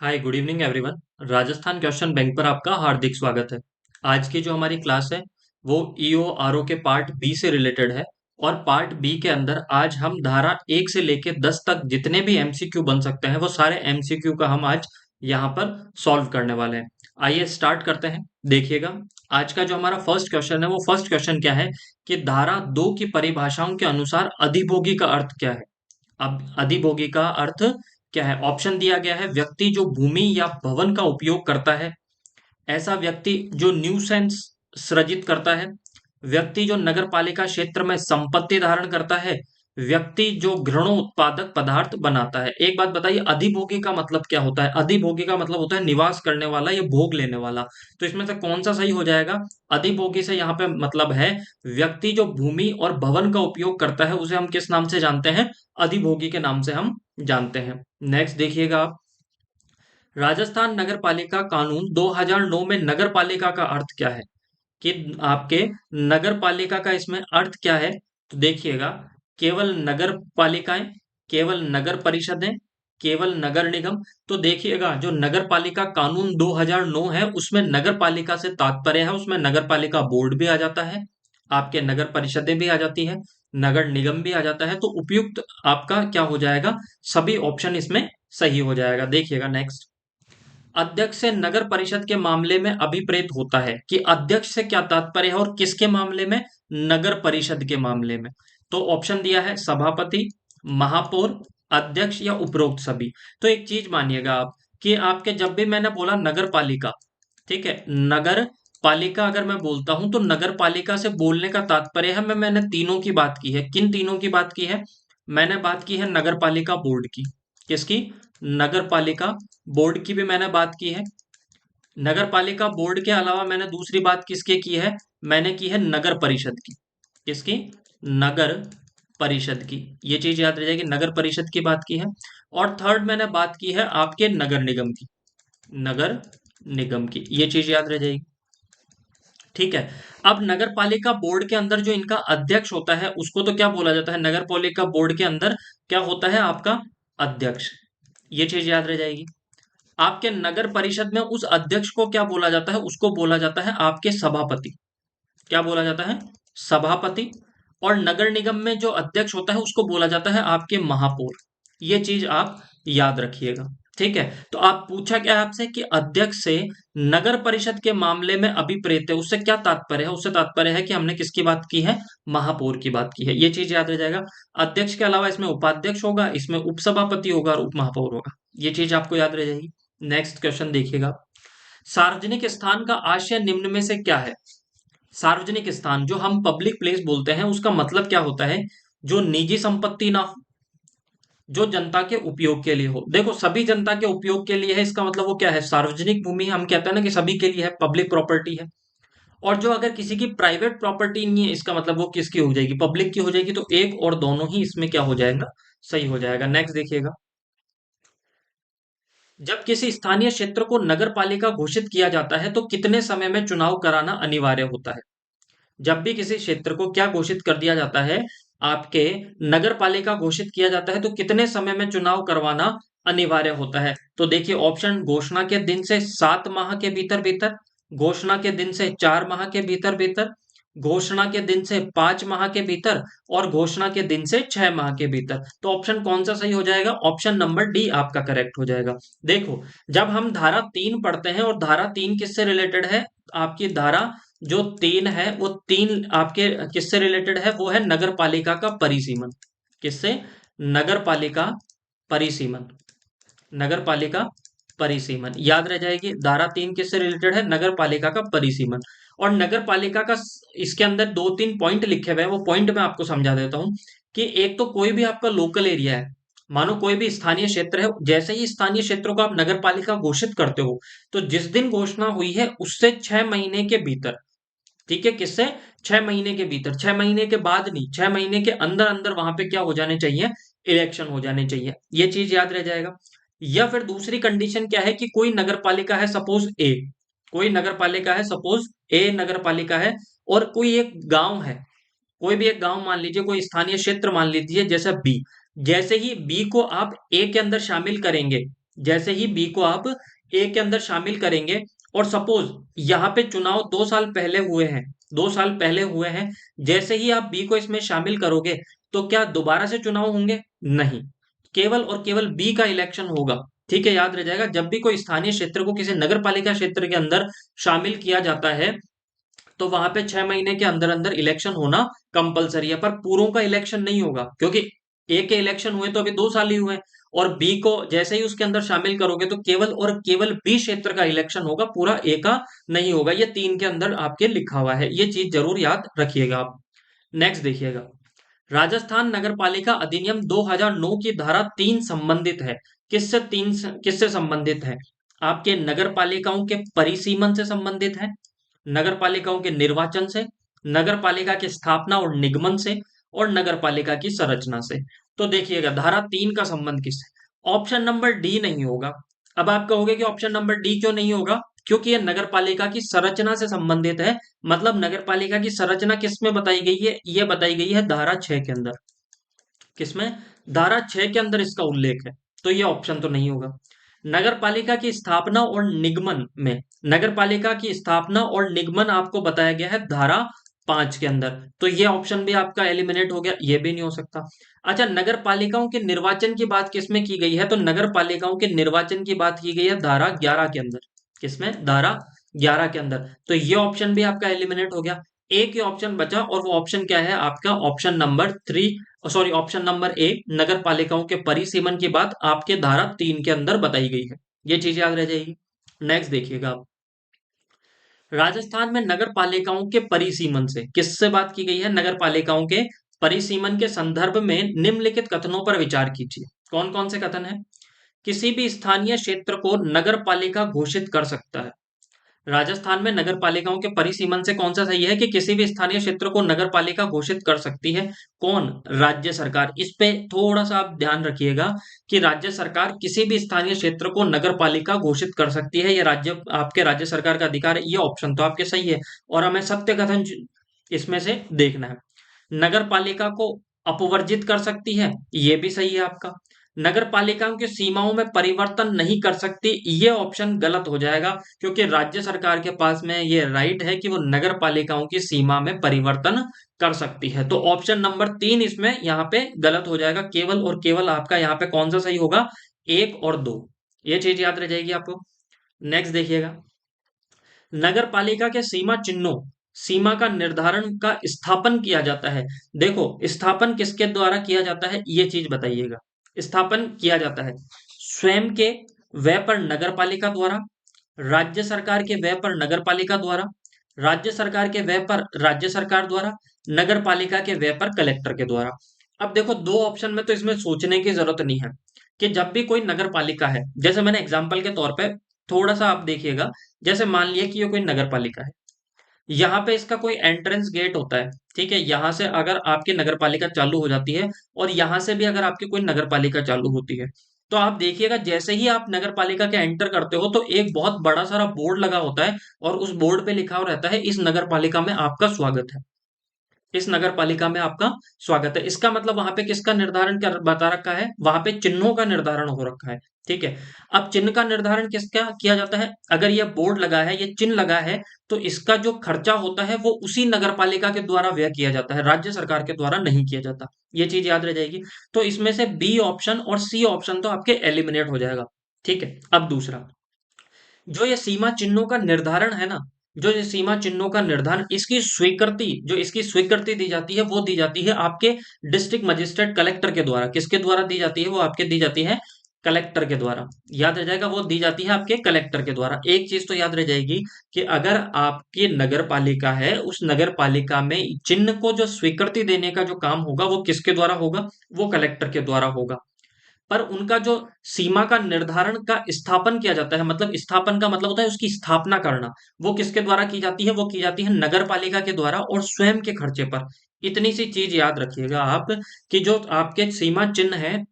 Hi good evening everyone. Rajasthan question bank पर आपका हार्दिक स्वागत है। आज की जो हमारी क्लास है वो ईओ आरओ के पार्ट बी से रिलेटेड है। और पार्ट बी के अंदर आज हम धारा 1 से लेके 10 तक जितने भी एमसीक्यू बन सकते हैं वो सारे एमसीक्यू का हम आज यहाँ पर सॉल्व करने वाले हैं। आइए स्टार्ट करते हैं। देखिएगा, आज का जो हमारा फर्स्ट क्वेश्चन है वो फर्स्ट क्वेश्चन क्या है कि धारा 2 की परिभाषाओं के अनुसार अधिभोगी का अर्थ क्या है। अब अधिभोगी का अर्थ क्या है? ऑप्शन दिया गया है, व्यक्ति जो भूमि या भवन का उपयोग करता है, ऐसा व्यक्ति जो न्यूसेंस सृजित करता है, व्यक्ति जो नगर पालिका क्षेत्र में संपत्ति धारण करता है, व्यक्ति जो घृणोत्पादक पदार्थ बनाता है। एक बात बताइए, अधिभोगी का मतलब क्या होता है? अधिभोगी का मतलब होता है निवास करने वाला या भोग लेने वाला। तो इसमें से कौन सा सही हो जाएगा? अधिभोगी से यहाँ पे मतलब है व्यक्ति जो भूमि और भवन का उपयोग करता है, उसे हम किस नाम से जानते हैं? अधिभोगी के नाम से हम जानते हैं। नेक्स्ट देखिएगा आप, राजस्थान नगर पालिका कानून 2009 में नगर पालिका का अर्थ क्या है? कि आपके नगर पालिका का इसमें अर्थ क्या है? तो देखिएगा, केवल नगर पालिकाएं, केवल नगर परिषदें, केवल नगर निगम। तो देखिएगा, जो नगर पालिका कानून 2009 है उसमें नगर पालिका से तात्पर्य है, उसमें नगर पालिका बोर्ड भी आ जाता है, आपके नगर परिषदें भी आ जाती है, नगर निगम भी आ जाता है। तो उपयुक्त आपका क्या हो जाएगा? सभी ऑप्शन इसमें सही हो जाएगा। देखिएगा नेक्स्ट, अध्यक्ष से नगर परिषद के मामले में अभिप्रेत होता है। कि अध्यक्ष से क्या तात्पर्य है और किसके मामले में? नगर परिषद के मामले में। तो ऑप्शन दिया है सभापति, महापौर, अध्यक्ष या उपरोक्त सभी। तो एक चीज मानिएगा आप, कि आपके जब भी मैंने बोला नगर पालिका, ठीक है, नगर पालिका अगर मैं बोलता हूं तो नगर पालिका से बोलने का तात्पर्य है, मैंने तीनों की बात की है। किन तीनों की बात की है? मैंने बात की है नगर पालिका बोर्ड की। किसकी? नगर पालिका बोर्ड की भी मैंने बात की है। नगर पालिका बोर्ड के अलावा मैंने दूसरी बात किसके की है? मैंने की है नगर परिषद की। किसकी? नगर परिषद की। ये चीज याद रह जाएगी, नगर परिषद की बात की है। और थर्ड मैंने बात की है आपके नगर निगम की। नगर निगम की, ये चीज याद रह जाएगी। ठीक है। अब नगर पालिका बोर्ड के अंदर जो इनका अध्यक्ष होता है उसको तो क्या बोला जाता है? नगर पालिका बोर्ड के अंदर क्या होता है आपका? अध्यक्ष। ये चीज याद रह जाएगी। आपके नगर परिषद में उस अध्यक्ष को क्या बोला जाता है? उसको बोला जाता है आपके सभापति। क्या बोला जाता है? सभापति। और नगर निगम में जो अध्यक्ष होता है उसको बोला जाता है आपके महापौर। ये चीज आप याद रखिएगा। ठीक है। तो आप पूछा क्या है आपसे कि अध्यक्ष से नगर परिषद के मामले में अभिप्रेत है, उससे क्या तात्पर्य है? उससे तात्पर्य है कि हमने किसकी बात की है? महापौर की बात की है। ये चीज याद रह जाएगा। अध्यक्ष के अलावा इसमें उपाध्यक्ष होगा, इसमें उपसभापति होगा और उप महापौर होगा। ये चीज आपको याद रह जाएगी। नेक्स्ट क्वेश्चन देखिएगा, सार्वजनिक स्थान का आशय निम्न में से क्या है? सार्वजनिक स्थान, जो हम पब्लिक प्लेस बोलते हैं, उसका मतलब क्या होता है? जो निजी संपत्ति ना हो, जो जनता के उपयोग के लिए हो। देखो, सभी जनता के उपयोग के लिए है, इसका मतलब वो क्या है? सार्वजनिक भूमि। हम कहते हैं ना कि सभी के लिए है, पब्लिक प्रॉपर्टी है। और जो अगर किसी की प्राइवेट प्रॉपर्टी नहीं है, इसका मतलब वो किसकी हो जाएगी? पब्लिक की हो जाएगी। तो एक और दोनों ही इसमें क्या हो जाएगा? सही हो जाएगा। नेक्स्ट देखिएगा, जब किसी स्थानीय क्षेत्र को नगर पालिका घोषित किया जाता है तो कितने समय में चुनाव कराना अनिवार्य होता है? जब भी किसी क्षेत्र को क्या घोषित कर दिया जाता है, आपके नगर पालिका घोषित किया जाता है, तो कितने समय में चुनाव करवाना अनिवार्य होता है? तो देखिए ऑप्शन, घोषणा के दिन से 7 माह के भीतर भीतर, घोषणा के दिन से 4 माह के भीतर भीतर, घोषणा के दिन से 5 माह के भीतर और घोषणा के दिन से 6 माह के भीतर। तो ऑप्शन कौन सा सही हो जाएगा? ऑप्शन नंबर डी आपका करेक्ट हो जाएगा। देखो, जब हम धारा 3 पढ़ते हैं, और धारा 3 किससे रिलेटेड है? आपकी धारा जो 3 है वो 3 आपके किससे रिलेटेड है? वो है नगर पालिका का परिसीमन। किससे? नगर पालिका परिसीमन। नगर पालिका परिसीमन याद रह जाएगी। धारा 3 किससे रिलेटेड है? नगर पालिका का परिसीमन। और नगर पालिका का इसके अंदर 2-3 पॉइंट लिखे हुए हैं, वो पॉइंट मैं आपको समझा देता हूं। कि एक तो कोई भी आपका लोकल एरिया है, मानो कोई भी स्थानीय क्षेत्र है, जैसे ही स्थानीय क्षेत्रों को आप नगर पालिका घोषित करते हो, तो जिस दिन घोषणा हुई है उससे 6 महीने के भीतर, ठीक है, किससे? 6 महीने के भीतर, 6 महीने के बाद नहीं, 6 महीने के अंदर अंदर वहां पे क्या हो जाने चाहिए? इलेक्शन हो जाने चाहिए। ये चीज याद रह जाएगा। या फिर दूसरी कंडीशन क्या है कि कोई नगर पालिका है, सपोज ए, कोई नगर पालिका है, सपोज ए नगर पालिका है, और कोई एक गांव है, कोई भी एक गांव मान लीजिए, कोई स्थानीय क्षेत्र मान लीजिए जैसे बी। जैसे ही बी को आप ए के अंदर शामिल करेंगे, जैसे ही बी को आप ए के अंदर शामिल करेंगे, और सपोज यहाँ पे चुनाव 2 साल पहले हुए हैं, 2 साल पहले हुए हैं, जैसे ही आप बी को इसमें शामिल करोगे तो क्या दोबारा से चुनाव होंगे? नहीं, केवल और केवल बी का इलेक्शन होगा। ठीक है, याद रह जाएगा, जब भी कोई स्थानीय क्षेत्र को किसी नगर पालिका क्षेत्र के अंदर शामिल किया जाता है तो वहां पे 6 महीने के अंदर अंदर इलेक्शन होना कंपलसरी है, पर पूरों का इलेक्शन नहीं होगा, क्योंकि ए के इलेक्शन हुए तो अभी 2 साल ही हुए, और बी को जैसे ही उसके अंदर शामिल करोगे तो केवल और केवल बी क्षेत्र का इलेक्शन होगा, पूरा ए का नहीं होगा। ये 3 के अंदर आपके लिखा हुआ है, ये चीज जरूर याद रखिएगा आप। नेक्स्ट देखिएगा, राजस्थान नगरपालिका अधिनियम 2009 की धारा 3 संबंधित है। किससे संबंधित है? आपके नगर पालिकाओं के परिसीमन से संबंधित है, नगर पालिकाओं के निर्वाचन से, नगर पालिका की स्थापना और निगमन से, और नगर पालिका की संरचना से। तो देखिएगा, धारा 3 का संबंध किससे? ऑप्शन नंबर डी नहीं होगा। अब आप कहोगे कि ऑप्शन नंबर डी क्यों नहीं होगा? क्योंकि यह नगर पालिका की संरचना से संबंधित है। मतलब नगर पालिका की संरचना किसमें बताई गई है? यह बताई गई है धारा 6 के अंदर। किसमें? धारा 6 के अंदर इसका उल्लेख है, तो ये ऑप्शन तो नहीं होगा। नगर पालिका की स्थापना और निगमन में, नगर पालिका की स्थापना और निगमन आपको बताया गया है धारा 5 के अंदर, तो ये ऑप्शन भी आपका एलिमिनेट हो गया, ये भी नहीं हो सकता। अच्छा, नगर पालिकाओं के निर्वाचन की बात किसमें की गई है? तो नगर पालिकाओं के निर्वाचन की बात की गई है धारा 11 के अंदर। किसमें? धारा 11 के अंदर, तो ये ऑप्शन भी आपका एलिमिनेट हो गया। एक ही ऑप्शन बचा, और वो ऑप्शन क्या है आपका? Option number 3, sorry option number A, नगर पालिकाओं के परिसीमन की बात आपके धारा 3 के अंदर बताई गई है। ये चीज याद रह जाएगी। नेक्स्ट देखिएगा आप, राजस्थान में नगर पालिकाओं के परिसीमन से किससे बात की गई है? नगर पालिकाओं के परिसीमन के संदर्भ में निम्नलिखित कथनों पर विचार कीजिए। कौन कौन से कथन है? किसी भी स्थानीय क्षेत्र को नगर पालिका घोषित कर सकता है। राजस्थान में नगर पालिकाओं के परिसीमन से कौन सा सही है कि किसी भी स्थानीय क्षेत्र को नगर पालिका घोषित कर सकती है? कौन? राज्य सरकार। इस पे थोड़ा सा आप ध्यान रखिएगा कि राज्य सरकार किसी भी स्थानीय क्षेत्र को नगर पालिका घोषित कर सकती है, ये राज्य आपके राज्य सरकार का अधिकार है। ये ऑप्शन तो आपके सही है, और हमें सत्य कथन इसमें से देखना है। नगर पालिका को अपवर्जित कर सकती है, ये भी सही है आपका। नगर पालिकाओं की सीमाओं में परिवर्तन नहीं कर सकती, ये ऑप्शन गलत हो जाएगा, क्योंकि राज्य सरकार के पास में ये राइट है कि वो नगर पालिकाओं की सीमा में परिवर्तन कर सकती है। तो ऑप्शन नंबर 3 इसमें यहाँ पे गलत हो जाएगा। केवल और केवल आपका यहाँ पे कौन सा सही होगा? 1 और 2, ये चीज याद रह जाएगी आपको। नेक्स्ट देखिएगा, नगर पालिका के सीमा चिन्हों, सीमा का निर्धारण का स्थापन किया जाता है। देखो, स्थापन किसके द्वारा किया जाता है, ये चीज बताइएगा। स्थापन किया जाता है स्वयं के व्यय पर नगर पालिका द्वारा, राज्य सरकार के व्यय पर नगर पालिका द्वारा, राज्य सरकार के व्यय पर राज्य सरकार द्वारा, नगर पालिका के व्यय पर कलेक्टर के द्वारा। अब देखो, दो ऑप्शन में तो इसमें सोचने की जरूरत नहीं है कि जब भी कोई नगर पालिका है, जैसे मैंने एग्जाम्पल के तौर पे थोड़ा सा आप देखिएगा, जैसे मान लिया कि ये कोई नगर पालिका है, यहाँ पे इसका कोई एंट्रेंस गेट होता है। ठीक है, यहाँ से अगर आपकी नगर पालिका चालू हो जाती है, और यहाँ से भी अगर आपकी कोई नगर पालिका चालू होती है, तो आप देखिएगा जैसे ही आप नगर पालिका के एंटर करते हो तो एक बहुत बड़ा सारा बोर्ड लगा होता है, और उस बोर्ड पे लिखा हुआ रहता है, इस नगर पालिका में आपका स्वागत है, इस नगर पालिका में आपका स्वागत है। इसका मतलब वहां पे किसका निर्धारण कर बता रखा है? वहां पे चिन्हों का निर्धारण हो रखा है। ठीक है, अब चिन्ह का निर्धारण किसका किया जाता है? अगर ये बोर्ड लगा है, ये चिन्ह लगा है, तो इसका जो खर्चा होता है वो उसी नगर पालिका के द्वारा व्यय किया जाता है, राज्य सरकार के द्वारा नहीं किया जाता। ये चीज याद रह जाएगी। तो इसमें से बी ऑप्शन और सी ऑप्शन तो आपके एलिमिनेट हो जाएगा। ठीक है, अब दूसरा, जो ये सीमा चिन्हों का निर्धारण है ना, जो ये सीमा चिन्हों का निर्धारण, इसकी स्वीकृति, जो इसकी स्वीकृति दी जाती है वो दी जाती है आपके डिस्ट्रिक्ट मजिस्ट्रेट कलेक्टर के द्वारा। किसके द्वारा दी जाती है? वो आपके दी जाती है कलेक्टर के द्वारा। याद रह जाएगा, वो दी जाती है आपके कलेक्टर के द्वारा। एक चीज तो याद रह जाएगी कि अगर आपकी नगर पालिका है, उस नगर पालिका में चिन्ह को जो स्वीकृति देने का जो काम होगा वो किसके द्वारा होगा? वो कलेक्टर के द्वारा होगा। पर उनका जो सीमा का निर्धारण का स्थापन किया जाता है, मतलब स्थापन का मतलब होता है उसकी स्थापना करना, वो किसके द्वारा की जाती है? वो की जाती है नगर पालिका के द्वारा, और स्वयं के खर्चे पर। इतनी सी चीज याद रखिएगा आप, कि जो आपके सीमा चिन्ह है,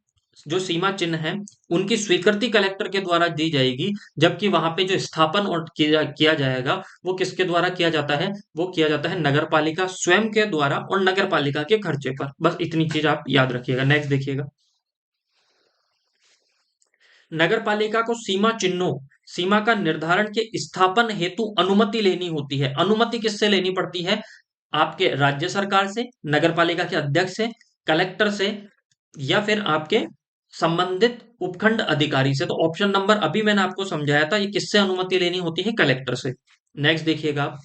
जो सीमा चिन्ह है, उनकी स्वीकृति कलेक्टर के द्वारा दी जाएगी, जबकि वहां पे जो स्थापन और किया जाएगा वो किसके द्वारा किया जाता है? वो किया जाता है नगर पालिका स्वयं के द्वारा, और नगर पालिका के खर्चे पर। बस इतनी चीज आप याद रखिएगा। नेक्स्ट देखिएगा, नगर पालिका को सीमा चिन्हों, सीमा का निर्धारण के स्थापन हेतु अनुमति लेनी होती है। अनुमति किससे लेनी पड़ती है? आपके राज्य सरकार से, नगर पालिका के अध्यक्ष से, कलेक्टर से, या फिर आपके संबंधित उपखंड अधिकारी से। तो ऑप्शन नंबर अभी मैंने आपको समझाया था, ये किससे अनुमति लेनी होती है? कलेक्टर से। नेक्स्ट देखिएगा,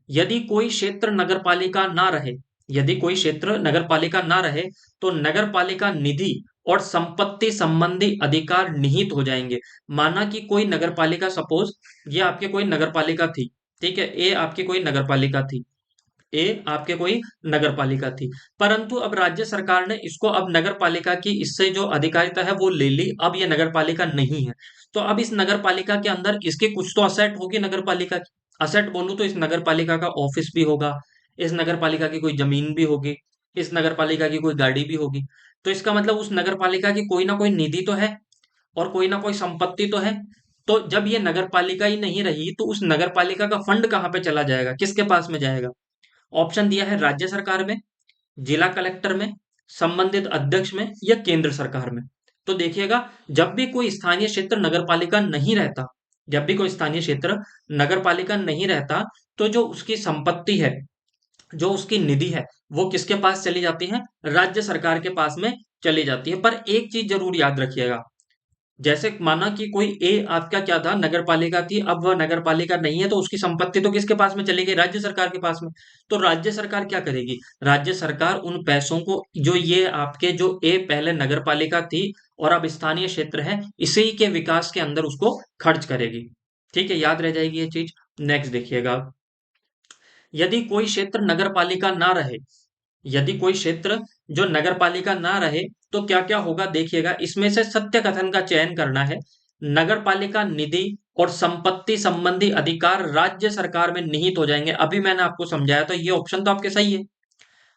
यदि कोई क्षेत्र नगरपालिका ना रहे, यदि कोई क्षेत्र नगरपालिका ना रहे तो नगरपालिका निधि और संपत्ति संबंधी अधिकार निहित हो जाएंगे। माना कि कोई नगरपालिका, सपोज ये आपके कोई नगरपालिका थी, ठीक है, ए आपकी कोई नगरपालिका थी, ए आपके कोई नगरपालिका थी, परंतु अब राज्य सरकार ने इसको अब नगरपालिका की इससे जो अधिकारिता है वो ले ली, अब ये नगरपालिका नहीं है। तो अब इस नगरपालिका के अंदर इसके कुछ तो असेट होगी नगरपालिका की। असेट बोलूं तो इस नगरपालिका का ऑफिस भी होगा, इस नगरपालिका की कोई जमीन भी होगी, इस नगरपालिका की कोई गाड़ी भी होगी। तो इसका मतलब उस नगरपालिका की कोई ना कोई निधि तो है और कोई ना कोई संपत्ति तो है। तो जब ये नगरपालिका ही नहीं रही तो उस नगरपालिका का फंड कहाँ पे चला जाएगा, किसके पास में जाएगा? ऑप्शन दिया है राज्य सरकार में, जिला कलेक्टर में, संबंधित अध्यक्ष में, या केंद्र सरकार में। तो देखिएगा, जब भी कोई स्थानीय क्षेत्र नगरपालिका नहीं रहता, जब भी कोई स्थानीय क्षेत्र नगरपालिका नहीं रहता, तो जो उसकी संपत्ति है, जो उसकी निधि है, वो किसके पास चली जाती है? राज्य सरकार के पास में चली जाती है। पर एक चीज जरूर याद रखिएगा, जैसे माना कि कोई ए आपका क्या था, नगरपालिका थी, अब वह नगरपालिका नहीं है, तो उसकी संपत्ति तो किसके पास में चली गई? राज्य सरकार के पास में। तो राज्य सरकार क्या करेगी? राज्य सरकार उन पैसों को, जो ये आपके जो ए पहले नगरपालिका थी और अब स्थानीय क्षेत्र है, इसी के विकास के अंदर उसको खर्च करेगी। ठीक है, याद रह जाएगी ये चीज। नेक्स्ट देखिएगा, यदि कोई क्षेत्र नगरपालिका ना रहे, यदि कोई क्षेत्र जो नगरपालिका ना रहे तो क्या क्या होगा? देखिएगा, इसमें से सत्य कथन का चयन करना है। नगरपालिका निधि और संपत्ति संबंधी अधिकार राज्य सरकार में निहित हो जाएंगे। अभी मैंने आपको समझाया, तो ये ऑप्शन तो आपके सही है।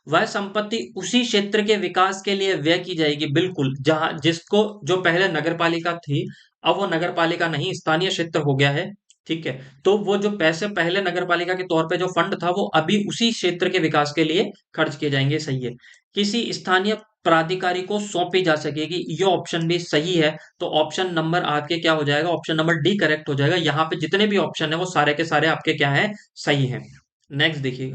वह संपत्ति उसी क्षेत्र के विकास के लिए व्यय की जाएगी, बिल्कुल, जहां जिसको, जो पहले नगरपालिका थी, अब वो नगरपालिका नहीं, स्थानीय क्षेत्र हो गया है। ठीक है, तो वो जो पैसे पहले नगरपालिका के तौर पे जो फंड था, वो अभी उसी क्षेत्र के विकास के लिए खर्च किए जाएंगे। सही है। किसी स्थानीय प्राधिकारी को सौंपी जा सकेगी, ये ऑप्शन भी सही है। तो ऑप्शन नंबर आपके क्या हो जाएगा? ऑप्शन नंबर डी करेक्ट हो जाएगा। यहाँ पे जितने भी ऑप्शन है वो सारे के सारे आपके क्या है? सही है। नेक्स्ट देखिए,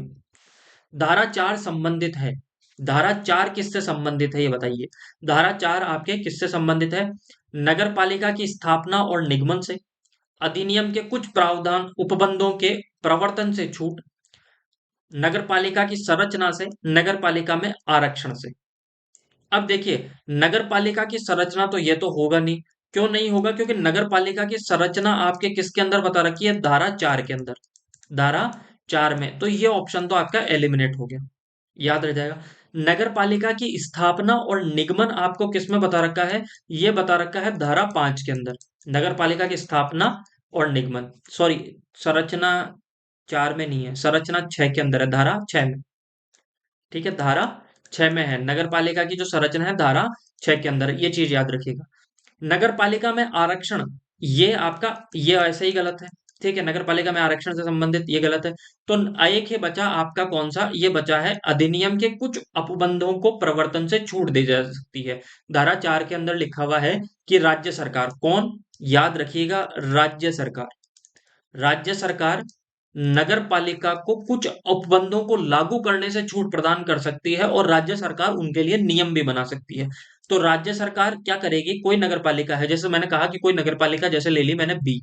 धारा 4 संबंधित है। धारा 4 किससे संबंधित है, ये बताइए। धारा 4 आपके किससे संबंधित है? नगर पालिका की स्थापना और निगमन से, अधिनियम के कुछ प्रावधान उपबंधों के प्रवर्तन से छूट, नगर पालिका की संरचना से, नगर पालिका में आरक्षण से। अब देखिए, नगर पालिका की संरचना तो ये तो होगा नहीं। क्यों नहीं होगा? क्योंकि नगर पालिका की संरचना आपके किसके अंदर बता रखी है? धारा 4 के अंदर, धारा 4 में। तो ये ऑप्शन तो आपका एलिमिनेट हो गया, याद रह जाएगा। नगर पालिका की स्थापना और निगमन आपको किस में बता रखा है? ये बता रखा है धारा 5 के अंदर। नगर पालिका की स्थापना और निगमन, सॉरी, संरचना 4 में नहीं है, संरचना 6 के अंदर है, धारा 6 में। ठीक है, धारा 6 में है नगर पालिका की जो संरचना है, धारा 6 के अंदर है। ये चीज याद रखिएगा। नगर पालिका में आरक्षण, ये आपका, ये ऐसे ही गलत है। ठीक है, नगर पालिका में आरक्षण से संबंधित ये गलत है। तो एक ही बचा आपका, कौन सा? ये बचा है, अधिनियम के कुछ अपबंधों को प्रवर्तन से छूट दी जा सकती है। धारा 4 के अंदर लिखा हुआ है कि राज्य सरकार, कौन? याद रखिएगा, राज्य सरकार। राज्य सरकार नगर पालिका को कुछ उपबंधों को लागू करने से छूट प्रदान कर सकती है और राज्य सरकार उनके लिए नियम भी बना सकती है। तो राज्य सरकार क्या करेगी? कोई नगर पालिका है, जैसे मैंने कहा कि कोई नगर पालिका, जैसे ले ली मैंने बी,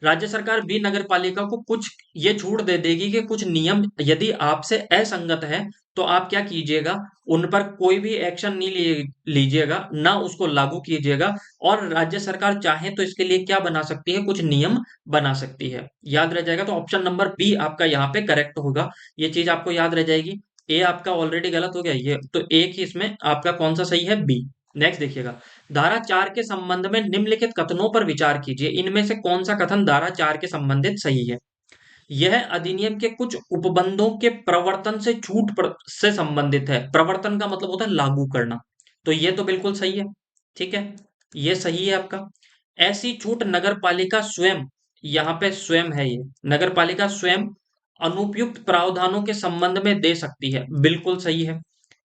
राज्य सरकार बी नगर पालिका को कुछ ये छूट दे देगी कि कुछ नियम यदि आपसे असंगत है तो आप क्या कीजिएगा? उन पर कोई भी एक्शन नहीं लीजिएगा, ना उसको लागू कीजिएगा। और राज्य सरकार चाहे तो इसके लिए क्या बना सकती है? कुछ नियम बना सकती है। याद रह जाएगा। तो ऑप्शन नंबर बी आपका यहाँ पे करेक्ट होगा। ये चीज आपको याद रह जाएगी। ए आपका ऑलरेडी गलत हो गया, ये तो एक ही इसमें आपका कौन सा सही है? बी। नेक्स्ट देखिएगा, धारा 4 के संबंध में निम्नलिखित कथनों पर विचार कीजिए। इनमें से कौन सा कथन धारा 4 के संबंधित सही है? यह अधिनियम के कुछ उपबंधों के प्रवर्तन से से संबंधित है। प्रवर्तन का मतलब होता है लागू करना। तो ये तो बिल्कुल सही है। ठीक है, ये सही है आपका। ऐसी छूट नगर पालिका स्वयं, यहाँ पे स्वयं है, ये नगर पालिका स्वयं अनुपयुक्त प्रावधानों के संबंध में दे सकती है। बिल्कुल सही है।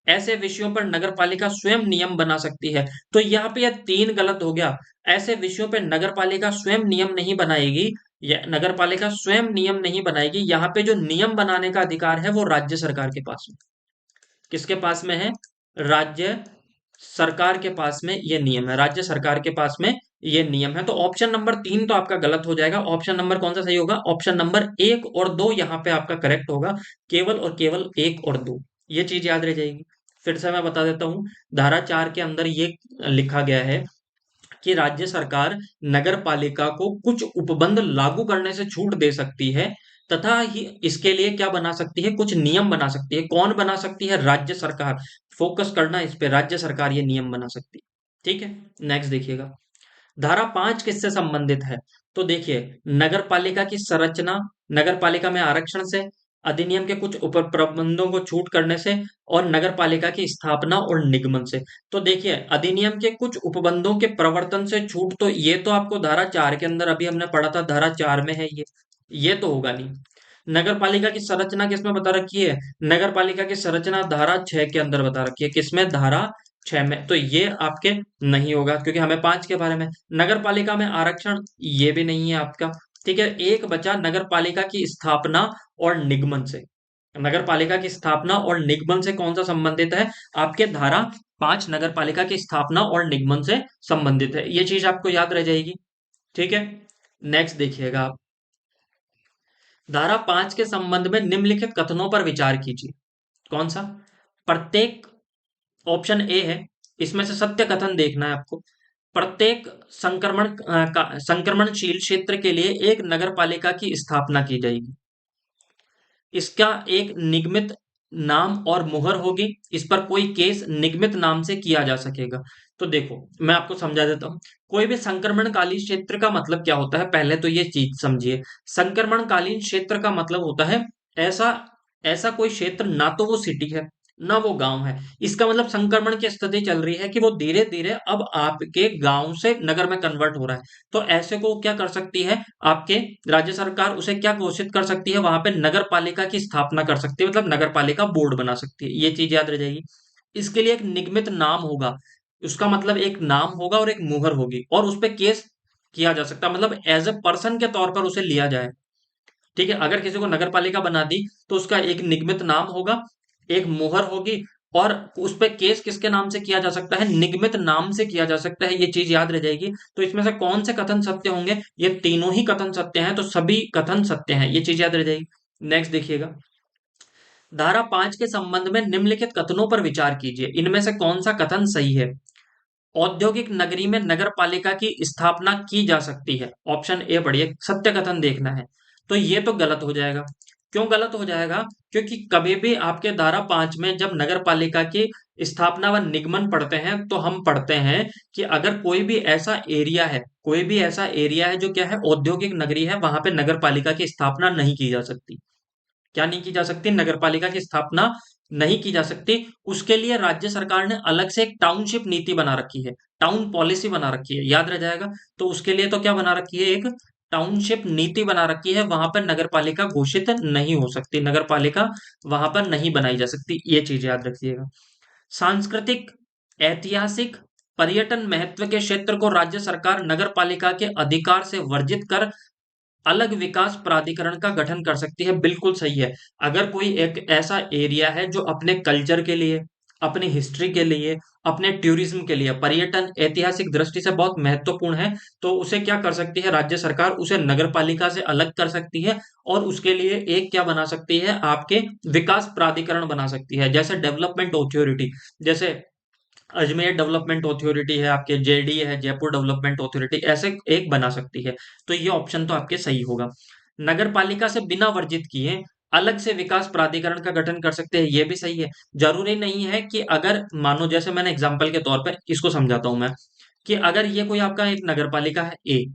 ऐसे विषयों पर नगरपालिका स्वयं नियम बना सकती है। तो यहाँ पे यह 3 गलत हो गया। ऐसे विषयों पे नगरपालिका स्वयं नियम नहीं बनाएगी, नगरपालिका स्वयं नियम नहीं बनाएगी। यहाँ पे जो नियम बनाने का अधिकार है वो राज्य सरकार के पास है। किसके पास में है? राज्य सरकार के पास में ये नियम है, राज्य सरकार के पास में ये नियम है। तो ऑप्शन नंबर 3 तो आपका गलत हो जाएगा। ऑप्शन नंबर कौन सा सही होगा? ऑप्शन नंबर 1 और 2 यहाँ पे आपका करेक्ट होगा। केवल और केवल 1 और 2, ये चीज याद रह जाएगी। फिर से मैं बता देता हूँ, धारा 4 के अंदर ये लिखा गया है कि राज्य सरकार नगर पालिका को कुछ उपबंध लागू करने से छूट दे सकती है, तथा इसके लिए क्या बना सकती है? कुछ नियम बना सकती है। कौन बना सकती है? राज्य सरकार। फोकस करना इस पे, राज्य सरकार ये नियम बना सकती है। ठीक है, नेक्स्ट देखिएगा। धारा 5 किससे संबंधित है? तो देखिए, नगर पालिका की संरचना, नगर पालिका में आरक्षण से, अधिनियम के कुछ उप प्रबंधों को छूट करने से, और नगर पालिका की स्थापना और निगमन से। तो देखिए, अधिनियम के कुछ उपबंधों के प्रवर्तन से छूट, तो ये तो आपको धारा 4 के अंदर अभी हमने पढ़ा था, धारा 4 में है ये तो होगा नहीं। नगर पालिका की संरचना किसमें बता रखी है? नगर पालिका की संरचना धारा 6 के अंदर बता रखी है। किसमें? धारा 6 में। तो ये आपके नहीं होगा, क्योंकि हमें 5 के बारे में। नगर पालिका में आरक्षण, ये भी नहीं है आपका। ठीक है, एक बचा नगर पालिका की स्थापना और निगमन से। नगर पालिका की स्थापना और निगमन से कौन सा संबंधित है? आपके धारा 5 नगर पालिका की स्थापना और निगमन से संबंधित है। ये चीज आपको याद रह जाएगी। ठीक है, नेक्स्ट देखिएगा आप। धारा 5 के संबंध में निम्नलिखित कथनों पर विचार कीजिए। कौन सा? प्रत्येक, ऑप्शन ए है, इसमें से सत्य कथन देखना है आपको। प्रत्येक संक्रमणशील क्षेत्र के लिए एक नगरपालिका की स्थापना की जाएगी। इसका एक निगमित नाम और मुहर होगी। इस पर कोई केस निगमित नाम से किया जा सकेगा। तो देखो, मैं आपको समझा देता हूं। कोई भी संक्रमणकालीन क्षेत्र का मतलब क्या होता है, पहले तो ये चीज समझिए। संक्रमणकालीन क्षेत्र का मतलब होता है ऐसा ऐसा कोई क्षेत्र, ना तो वो सिटी है ना वो गांव है। इसका मतलब संक्रमण की स्थिति चल रही है कि वो धीरे धीरे अब आपके गांव से नगर में कन्वर्ट हो रहा है। तो ऐसे को क्या कर सकती है आपके राज्य सरकार? उसे क्या घोषित कर सकती है? वहां पे नगर पालिका की स्थापना कर सकती है, मतलब नगर पालिका बोर्ड बना सकती है। ये चीज याद रह जाएगी। इसके लिए एक निगमित नाम होगा। उसका मतलब एक नाम होगा और एक मुहर होगी, और उस पर केस किया जा सकता है, मतलब एज ए पर्सन के तौर पर उसे लिया जाए। ठीक है, अगर किसी को नगर पालिका बना दी तो उसका एक निगमित नाम होगा, एक मुहर होगी, और उस पे केस किसके नाम से किया जा सकता है? निगमित नाम से किया जा सकता है। ये चीज याद रह जाएगी। तो इसमें से कौन से कथन सत्य होंगे? ये तीनों ही कथन सत्य हैं, तो सभी कथन सत्य हैं। ये चीज याद रह जाएगी। नेक्स्ट देखिएगा। धारा 5 के संबंध में निम्नलिखित कथनों पर विचार कीजिए। इनमें से कौन सा कथन सही है? औद्योगिक नगरी में नगर पालिका की स्थापना की जा सकती है। ऑप्शन ए बढ़िया, सत्य कथन देखना है। तो ये तो गलत हो जाएगा। क्यों गलत हो जाएगा? क्योंकि कभी भी आपके धारा 5 में जब नगर पालिका की स्थापना व निगमन पढ़ते हैं, तो हम पढ़ते हैं कि अगर कोई भी ऐसा एरिया है, कोई भी ऐसा एरिया है जो क्या है, औद्योगिक नगरी है, वहां पे नगर पालिका की स्थापना नहीं की जा सकती। क्या नहीं की जा सकती? नगर पालिका की स्थापना नहीं की जा सकती। उसके लिए राज्य सरकार ने अलग से एक टाउनशिप नीति बना रखी है, टाउन पॉलिसी बना रखी है, याद रह जाएगा। तो उसके लिए तो क्या बना रखी है? एक टाउनशिप नीति बना रखी है। वहां पर नगर पालिका घोषित नहीं हो सकती, नगर पालिका वहां पर नहीं बनाई जा सकती। ये चीज याद रखिएगा। सांस्कृतिक, ऐतिहासिक, पर्यटन महत्व के क्षेत्र को राज्य सरकार नगर पालिका के अधिकार से वर्जित कर अलग विकास प्राधिकरण का गठन कर सकती है। बिल्कुल सही है। अगर कोई एक ऐसा एरिया है जो अपने कल्चर के लिए, अपनी हिस्ट्री के लिए, अपने टूरिज्म के लिए, पर्यटन ऐतिहासिक दृष्टि से बहुत महत्वपूर्ण है, तो उसे क्या कर सकती है राज्य सरकार? उसे नगर पालिका से अलग कर सकती है, और उसके लिए एक क्या बना सकती है? आपके विकास प्राधिकरण बना सकती है, जैसे डेवलपमेंट ऑथोरिटी। जैसे अजमेर डेवलपमेंट अथॉरिटी है, आपके जेडीए है, जयपुर डेवलपमेंट अथॉरिटी, ऐसे एक बना सकती है। तो ये ऑप्शन तो आपके सही होगा। नगर पालिका से बिना वर्जित किए अलग से विकास प्राधिकरण का गठन कर सकते हैं, ये भी सही है। जरूरी नहीं है कि अगर मानो, जैसे मैंने एग्जांपल के तौर पर इसको समझाता हूं मैं, कि अगर ये कोई आपका एक नगर पालिका है ए,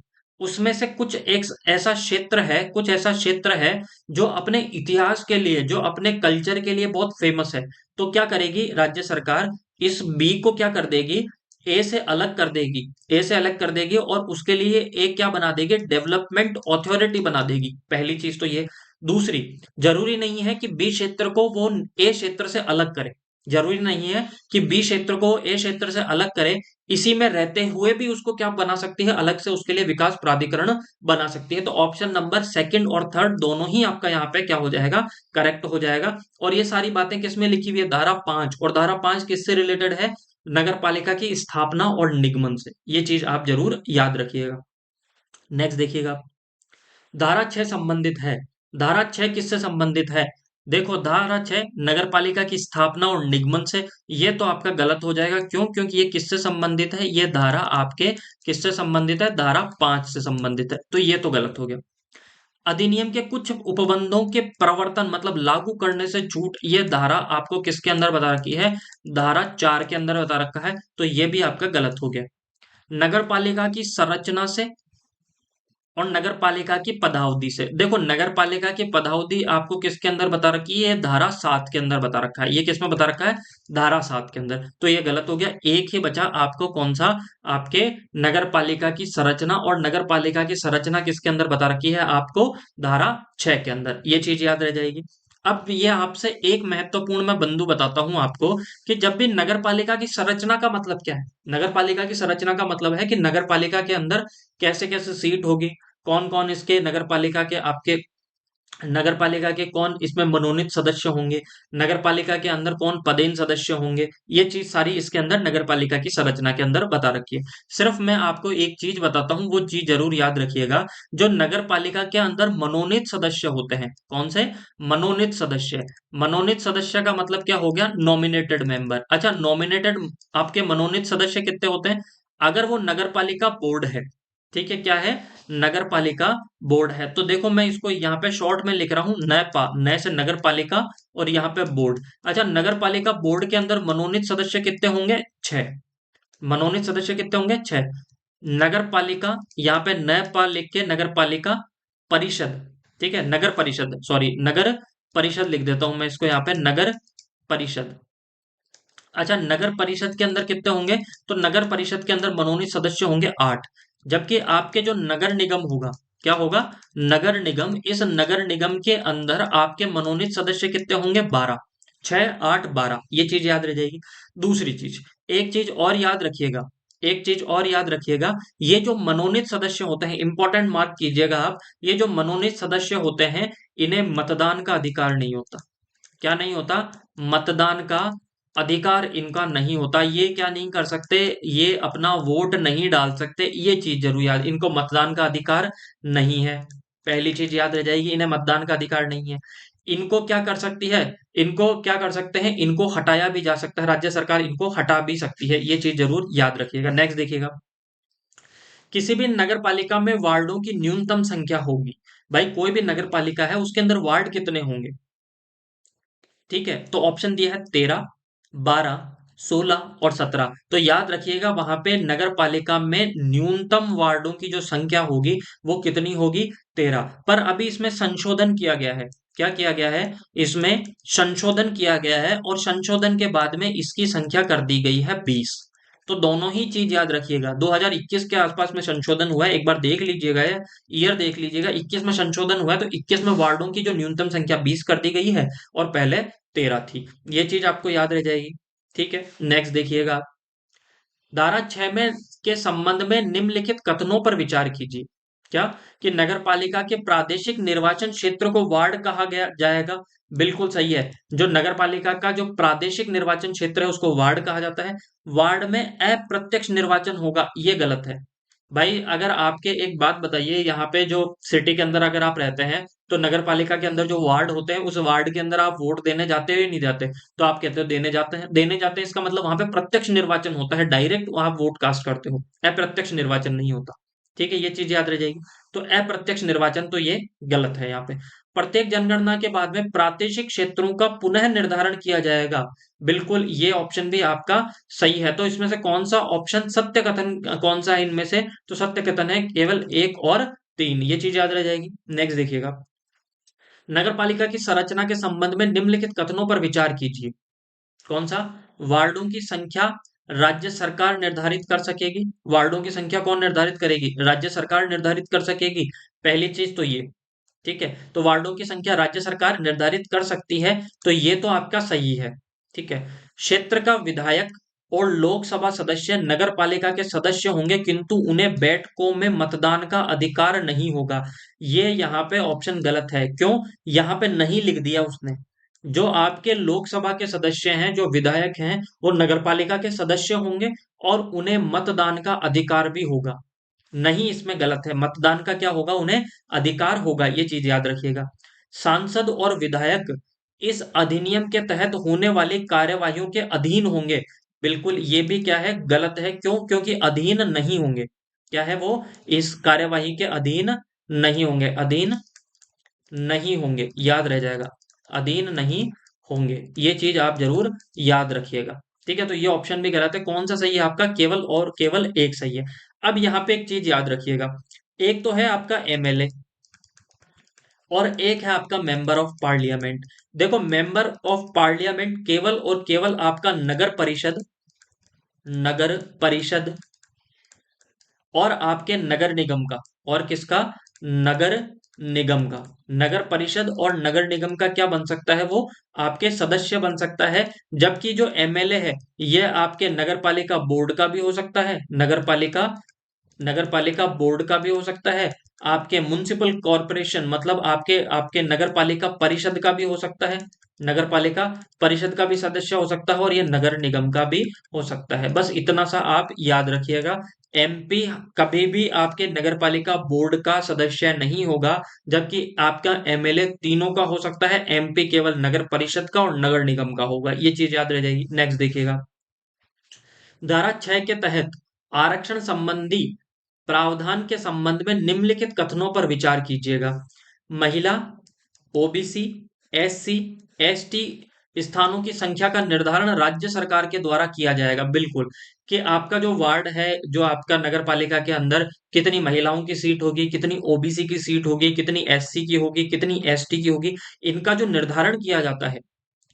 उसमें से कुछ एक ऐसा क्षेत्र है, कुछ ऐसा क्षेत्र है जो अपने इतिहास के लिए, जो अपने कल्चर के लिए बहुत फेमस है, तो क्या करेगी राज्य सरकार? इस बी को क्या कर देगी? ए से अलग कर देगी, ए से अलग कर देगी, और उसके लिए एक क्या बना देगी? डेवलपमेंट ऑथोरिटी बना देगी। पहली चीज तो ये। दूसरी, जरूरी नहीं है कि बी क्षेत्र को वो ए क्षेत्र से अलग करे। जरूरी नहीं है कि बी क्षेत्र को ए क्षेत्र से अलग करे, इसी में रहते हुए भी उसको क्या बना सकती है, अलग से उसके लिए विकास प्राधिकरण बना सकती है। तो ऑप्शन नंबर सेकंड और थर्ड दोनों ही आपका यहाँ पे क्या हो जाएगा, करेक्ट हो जाएगा। और ये सारी बातें किसमें लिखी हुई है, धारा 5, और धारा 5 किससे रिलेटेड है, नगर पालिका की स्थापना और निगमन से। ये चीज आप जरूर याद रखिएगा। नेक्स्ट देखिएगा, धारा 6 संबंधित है। धारा 6 किससे संबंधित है, देखो धारा 6 नगर पालिका की स्थापना और निगमन से। ये तो आपका गलत हो जाएगा, क्यों, क्योंकि ये किससे संबंधित है, ये धारा आपके किससे संबंधित है, धारा 5 से संबंधित है, तो ये तो गलत हो गया। अधिनियम के कुछ उपबंधों के प्रवर्तन मतलब लागू करने से छूट, ये धारा आपको किसके अंदर बता रखी है, धारा 4 के अंदर बता रखा है, तो ये भी आपका गलत हो गया। नगर पालिका की संरचना से और नगर पालिका की पदावधि से, देखो नगर पालिका की पदावधि आपको किसके अंदर बता रखी है, धारा 7 के अंदर बता रखा है। ये किसमें बता रखा है, धारा 7 के अंदर, तो ये गलत हो गया। एक ही बचा आपको, कौन सा, आपके नगर पालिका की संरचना, और नगर पालिका की संरचना किसके अंदर बता रखी है आपको, धारा 6 के अंदर। ये चीज याद रह जाएगी। अब ये आपसे एक महत्वपूर्ण मैं बिंदु बताता हूं आपको, कि जब भी नगर पालिका की संरचना का मतलब क्या है, नगर पालिका की संरचना का मतलब है कि नगर पालिका के अंदर कैसे कैसे सीट होगी, कौन कौन इसके नगर पालिका के आपके नगर पालिका के कौन इसमें मनोनीत सदस्य होंगे, नगर पालिका के अंदर कौन पदेन सदस्य होंगे, ये चीज सारी इसके अंदर नगर पालिका की संरचना के अंदर बता रखी है। सिर्फ मैं आपको एक चीज बताता हूँ, वो चीज जरूर याद रखिएगा। जो नगर पालिका के अंदर मनोनीत सदस्य होते हैं, कौन से, मनोनीत सदस्य। मनोनीत सदस्य का मतलब क्या हो गया, नॉमिनेटेड मेंबर। अच्छा, नॉमिनेटेड आपके मनोनीत सदस्य कितने होते हैं, अगर वो नगर पालिका बोर्ड है, ठीक है, क्या है, नगर पालिका बोर्ड है, तो देखो मैं इसको यहाँ पे शॉर्ट में लिख रहा हूँ, नए से नगर पालिका और यहाँ पे बोर्ड। अच्छा, नगर पालिका बोर्ड के अंदर मनोनीत सदस्य कितने होंगे, 6। मनोनीत सदस्य कितने होंगे, 6। नगर पालिका, यहाँ पे नए पा लिख के नगर पालिका परिषद, ठीक है, नगर परिषद, सॉरी नगर परिषद लिख देता हूं मैं इसको यहाँ पे, नगर परिषद। अच्छा, नगर परिषद के अंदर कितने होंगे, तो नगर परिषद के अंदर मनोनीत सदस्य होंगे 8। जबकि आपके जो नगर निगम होगा, क्या होगा, नगर निगम, इस नगर निगम के अंदर आपके मनोनीत सदस्य कितने होंगे, 12। 6 8 12, ये चीज याद रह जाएगी। दूसरी चीज, एक चीज और याद रखिएगा, एक चीज और याद रखिएगा, ये जो मनोनीत सदस्य होते हैं, इंपॉर्टेंट मार्क कीजिएगा आप, ये जो मनोनीत सदस्य होते हैं, इन्हें मतदान का अधिकार नहीं होता। क्या नहीं होता, मतदान का अधिकार इनका नहीं होता। ये क्या नहीं कर सकते, ये अपना वोट नहीं डाल सकते, ये चीज जरूर याद, इनको मतदान का अधिकार नहीं है। पहली चीज याद रह जाएगी, इन्हें मतदान का अधिकार नहीं है। इनको क्या कर सकती है, इनको क्या कर सकते हैं, इनको हटाया भी जा सकता है, राज्य सरकार इनको हटा भी सकती है, ये चीज जरूर याद रखिएगा। नेक्स्ट देखिएगा, किसी भी नगर पालिका में वार्डों की न्यूनतम संख्या होगी। भाई कोई भी नगर पालिका है, उसके अंदर वार्ड कितने होंगे, ठीक है, तो ऑप्शन दिया है 13, 12, 16 और 17। तो याद रखिएगा, वहां पे नगर पालिका में न्यूनतम वार्डों की जो संख्या होगी वो कितनी होगी, 13। पर अभी इसमें संशोधन किया गया है, क्या किया गया है, इसमें संशोधन किया गया है, और संशोधन के बाद में इसकी संख्या कर दी गई है 20। तो दोनों ही चीज याद रखिएगा, 2021 के आसपास में संशोधन हुआ है, एक बार देख लीजिएगा, ईयर देख लीजिएगा, 21 में संशोधन हुआ है, तो 21 में वार्डों की जो न्यूनतम संख्या 20 कर दी गई है, और पहले 13 थी। ये चीज आपको याद रह जाएगी, ठीक है। नेक्स्ट देखिएगा, धारा 6 में के संबंध में निम्नलिखित कथनों पर विचार कीजिए। क्या, कि नगर पालिका के प्रादेशिक निर्वाचन क्षेत्र को वार्ड कहा गया जाएगा, बिल्कुल सही है। जो नगर पालिका का जो प्रादेशिक निर्वाचन क्षेत्र है उसको वार्ड कहा जाता है। वार्ड में अप्रत्यक्ष निर्वाचन होगा, ये गलत है। भाई अगर आपके, एक बात बताइए, यहाँ पे जो सिटी के अंदर अगर आप रहते हैं, तो नगर पालिका के अंदर जो वार्ड होते हैं, उस वार्ड के अंदर आप वोट देने जाते हो या नहीं जाते, तो आप कहते हो देने जाते हैं, देने जाते हैं, इसका मतलब वहां पे प्रत्यक्ष निर्वाचन होता है, डायरेक्ट आप वोट कास्ट करते हो, अप्रत्यक्ष निर्वाचन नहीं होता, ठीक है, ये चीज याद रह जाएगी। तो अप्रत्यक्ष निर्वाचन, तो ये गलत है यहाँ पे। प्रत्येक जनगणना के बाद में प्रादेशिक क्षेत्रों का पुनः निर्धारण किया जाएगा, बिल्कुल ये ऑप्शन भी आपका सही है। तो इसमें से कौन सा ऑप्शन सत्य कथन, कौन सा है इनमें से, तो सत्य कथन है केवल 1 और 3, ये चीज याद रह जाएगी। नेक्स्ट देखिएगा, नगर पालिका की संरचना के संबंध में निम्नलिखित कथनों पर विचार कीजिए। कौन सा, वार्डों की संख्या राज्य सरकार निर्धारित कर सकेगी। वार्डों की संख्या कौन निर्धारित करेगी, राज्य सरकार निर्धारित कर सकेगी, पहली चीज तो ये, ठीक है, तो वार्डों की संख्या राज्य सरकार निर्धारित कर सकती है, तो ये तो आपका सही है, ठीक है। क्षेत्र का विधायक और लोकसभा सदस्य नगर पालिका के सदस्य होंगे, किंतु उन्हें बैठकों में मतदान का अधिकार नहीं होगा। ये यहाँ पे ऑप्शन गलत है। क्यों? यहाँ पे नहीं लिख दिया उसने। जो आपके लोकसभा के सदस्य हैं, जो विधायक हैं, वो नगर पालिका के सदस्य होंगे और उन्हें मतदान का अधिकार भी होगा। नहीं, इसमें गलत है। मतदान का क्या होगा? उन्हें अधिकार होगा। ये चीज याद रखिएगा। सांसद और विधायक इस अधिनियम के तहत होने वाली कार्यवाहियों के अधीन होंगे। बिल्कुल, ये भी क्या है? गलत है। क्यों? क्योंकि अधीन नहीं होंगे। क्या है वो? इस कार्यवाही के अधीन नहीं होंगे। अधीन नहीं होंगे, याद रह जाएगा। अधीन नहीं होंगे, ये चीज आप जरूर याद रखिएगा। ठीक है, तो ये ऑप्शन भी गलत है। कौन सा सही है आपका? केवल और केवल एक सही है। अब यहाँ पे एक चीज याद रखिएगा। एक तो है आपका एमएलए और एक है आपका मेंबर ऑफ पार्लियामेंट। देखो, मेंबर ऑफ पार्लियामेंट केवल और केवल आपका नगर परिषद, नगर परिषद और आपके नगर निगम का, और किसका? नगर निगम का। नगर परिषद और नगर निगम का क्या बन सकता है? वो आपके सदस्य बन सकता है। जबकि जो एमएलए है, ये आपके नगर पालिका बोर्ड का भी हो सकता है। नगर पालिका बोर्ड का भी हो सकता है। आपके म्युनिसिपल कॉरपोरेशन, मतलब आपके आपके नगर पालिका परिषद का भी हो सकता है। नगर पालिका परिषद का भी सदस्य हो सकता है और ये नगर निगम का भी हो सकता है। बस इतना सा आप याद रखिएगा। एमपी कभी भी आपके नगर पालिका बोर्ड का सदस्य नहीं होगा, जबकि आपका एमएलए तीनों का हो सकता है। एमपी केवल नगर परिषद का और नगर निगम का होगा। ये चीज याद रह जाएगी। नेक्स्ट देखिएगा। धारा 6 के तहत आरक्षण संबंधी प्रावधान के संबंध में निम्नलिखित कथनों पर विचार कीजिएगा। महिला, ओबीसी, एससी, एसटी स्थानों की संख्या का निर्धारण राज्य सरकार के द्वारा किया जाएगा। बिल्कुल, कि आपका जो वार्ड है, जो आपका नगर पालिका के अंदर कितनी महिलाओं की सीट होगी, कितनी ओबीसी की सीट होगी, कितनी एससी की होगी, कितनी एसटी की होगी, इनका जो निर्धारण किया जाता है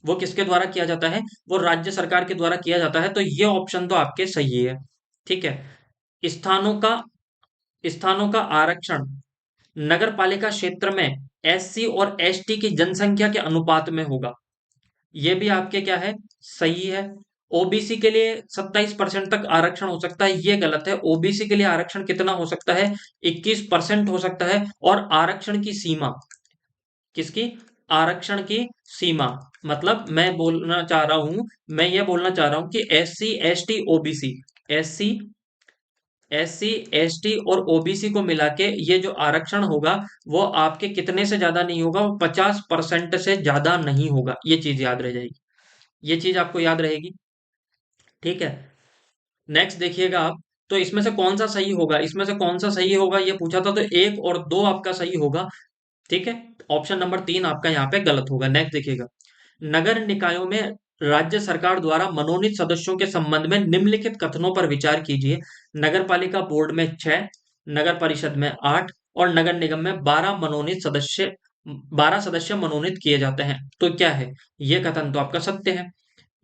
वो किसके द्वारा किया जाता है? वो राज्य सरकार के द्वारा किया जाता है। तो ये ऑप्शन तो आपके सही है। ठीक है। स्थानों का स्थानों का आरक्षण नगर पालिका क्षेत्र में एससी और एसटी की जनसंख्या के अनुपात में होगा। ये भी आपके क्या है? सही है। ओबीसी के लिए 27% तक आरक्षण हो सकता है, ये गलत है। ओबीसी के लिए आरक्षण कितना हो सकता है? 21% हो सकता है। और आरक्षण की सीमा किसकी? आरक्षण की सीमा, मतलब मैं ये बोलना चाह रहा हूं कि SC ST OBC, SC SC ST और ओबीसी को मिला के ये जो आरक्षण होगा वो आपके कितने से ज्यादा नहीं होगा? वो 50% से ज्यादा नहीं होगा। ये चीज याद रह जाएगी। ये चीज आपको याद रहेगी। ठीक है। नेक्स्ट देखिएगा आप। तो इसमें से कौन सा सही होगा? इसमें से कौन सा सही होगा ये पूछा था, तो एक और दो आपका सही होगा। ठीक है। ऑप्शन नंबर 3 आपका यहाँ पे गलत होगा। नेक्स्ट देखिएगा। नगर निकायों में राज्य सरकार द्वारा मनोनीत सदस्यों के संबंध में निम्नलिखित कथनों पर विचार कीजिए। नगर पालिका बोर्ड में 6, नगर परिषद में 8 और नगर निगम में 12 सदस्य मनोनीत किए जाते हैं। तो क्या है? ये कथन तो आपका सत्य है।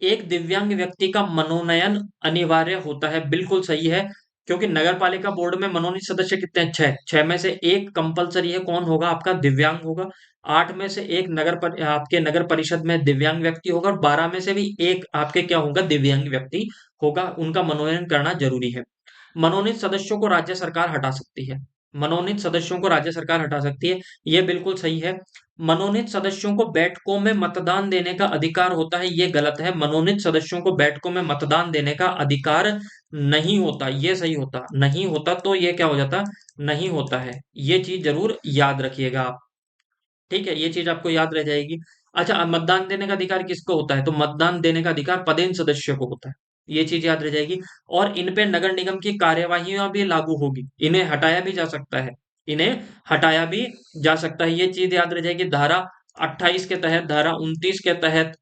एक दिव्यांग व्यक्ति का मनोनयन अनिवार्य होता है। बिल्कुल सही है। क्योंकि नगर पालिका बोर्ड में मनोनीत सदस्य कितने हैं? 6। 6 में से एक कंपलसरी है। कौन होगा? आपका दिव्यांग होगा। 8 में से एक आपके नगर परिषद में दिव्यांग व्यक्ति होगा और 12 में से भी एक आपके क्या होगा? दिव्यांग व्यक्ति होगा। उनका मनोनयन करना जरूरी है। मनोनीत सदस्यों को राज्य सरकार हटा सकती है। मनोनीत सदस्यों को राज्य सरकार हटा सकती है। ये बिल्कुल सही है। मनोनीत सदस्यों को बैठकों में मतदान देने का अधिकार होता है। ये गलत है। मनोनीत सदस्यों को बैठकों में मतदान देने का अधिकार नहीं होता। ये सही होता। नहीं होता तो ये क्या हो जाता? नहीं होता है। ये चीज जरूर याद रखिएगा आप। ठीक है, ये चीज आपको याद रह जाएगी। अच्छा, अब मतदान देने का अधिकार किसको होता है? तो मतदान देने का अधिकार पदेन सदस्य को होता है। ये चीज याद रह जाएगी। और इन पे नगर निगम की कार्यवाहियां भी लागू होगी। इन्हें हटाया भी जा सकता है। इन्हें हटाया भी जा सकता है। ये चीज याद रह जाएगी। धारा 28 के तहत, धारा 29 के तहत,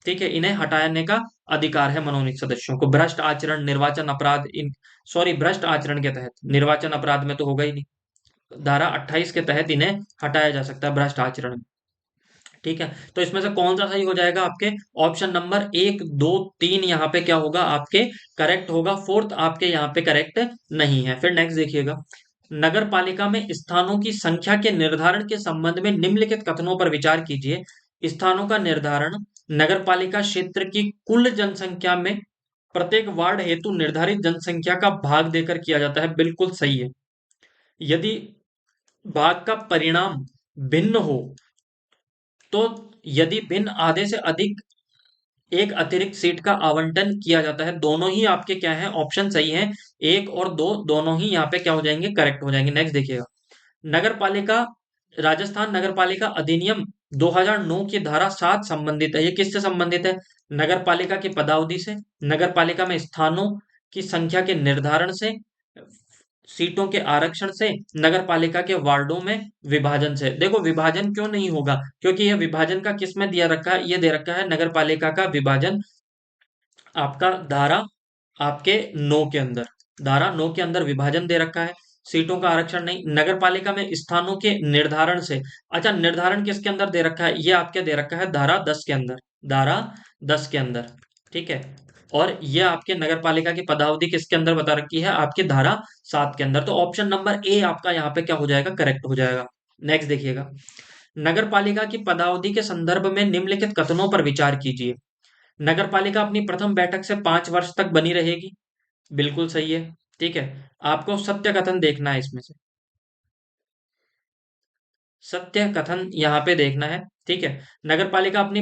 ठीक है, इन्हें हटाने का अधिकार है मनोनीत सदस्यों को। भ्रष्ट आचरण, निर्वाचन अपराध, इन सॉरी भ्रष्ट आचरण के तहत, निर्वाचन अपराध में तो होगा ही नहीं। धारा 28 के तहत इन्हें हटाया जा सकता है भ्रष्ट आचरण में। ठीक है। तो इसमें से कौन सा सही हो जाएगा? आपके ऑप्शन नंबर 1 2 3 यहाँ पे क्या होगा? आपके करेक्ट होगा। फोर्थ आपके यहाँ पे करेक्ट नहीं है। फिर नेक्स्ट देखिएगा। नगर पालिका में स्थानों की संख्या के निर्धारण के संबंध में निम्नलिखित कथनों पर विचार कीजिए। स्थानों का निर्धारण नगर पालिका क्षेत्र की कुल जनसंख्या में प्रत्येक वार्ड हेतु निर्धारित जनसंख्या का भाग देकर किया जाता है। बिल्कुल सही है। यदि भाग का परिणाम भिन्न हो, तो यदि भिन्न आधे से अधिक एक अतिरिक्त सीट का आवंटन किया जाता है। दोनों ही आपके क्या है, ऑप्शन सही है। एक और दो दोनों ही यहाँ पे क्या हो जाएंगे, करेक्ट हो जाएंगे। नेक्स्ट देखिएगा, नगर पालिका, राजस्थान नगर पालिका अधिनियम 2009 की धारा 7 संबंधित है। ये किससे संबंधित है? नगर पालिका की पदावधि से, नगर पालिका में स्थानों की संख्या के निर्धारण से, सीटों के आरक्षण से, नगर पालिका के वार्डों में विभाजन से। देखो विभाजन क्यों नहीं होगा, क्योंकि यह विभाजन का किस में दिया रखा है, ये दे रखा है नगर पालिका का विभाजन आपका धारा आपके 9 के अंदर, धारा 9 के अंदर विभाजन दे रखा है। सीटों का आरक्षण नहीं, नगर पालिका में स्थानों के निर्धारण से। अच्छा, निर्धारण किसके अंदर दे रखा है, ये आपके दे रखा है धारा 10 के अंदर, धारा 10 के अंदर, ठीक है। और ये आपके नगर पालिका की पदावधि किसके अंदर बता रखी है, आपकी धारा 7 के अंदर। तो ऑप्शन नंबर ए आपका यहाँ पे क्या हो जाएगा, करेक्ट हो जाएगा। नेक्स्ट देखिएगा, नगर पालिका की पदावधि के संदर्भ में निम्नलिखित कथनों पर विचार कीजिए। नगर पालिका अपनी प्रथम बैठक से 5 वर्ष तक बनी रहेगी। बिल्कुल सही है, ठीक है। आपको सत्य कथन देखना है इसमें से, सत्य कथन यहाँ पे देखना है, ठीक है। नगर पालिका अपनी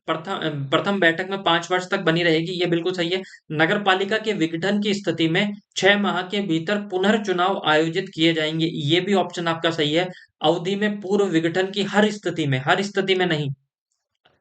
प्रथम बैठक में 5 वर्ष तक बनी रहेगी, ये बिल्कुल सही है। नगर पालिका के विघटन की स्थिति में 6 माह के भीतर पुनर्चुनाव आयोजित किए जाएंगे, ये भी ऑप्शन आपका सही है। अवधि में पूर्व विघटन की हर स्थिति में, हर स्थिति में नहीं,